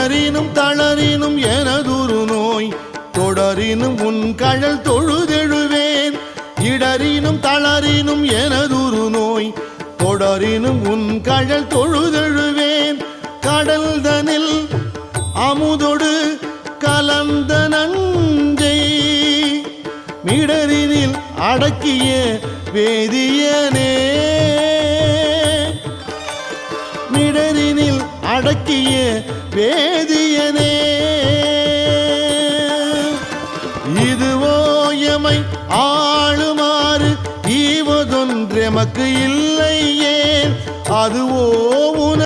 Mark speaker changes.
Speaker 1: இடரினும் தளரினும் எனதுரு நோய் தொடரினும் உன் கழல் தொழுதெழுவேன். இடரினும் தளரினும் எனதுரு நோய் தொடரினும் உன் கழல் தொழுதெழுவேன். கடல் தனில் அமுதொடு கலந்த நஞ்சை மிடரினில் அடக்கிய வேதியனே. மிடரினில் அடக்கிய வேதியனே. இதுவோ எமை ஆளுமாறு ஈவதொன்றெமக்கு இல்லையே. அதுவோ உன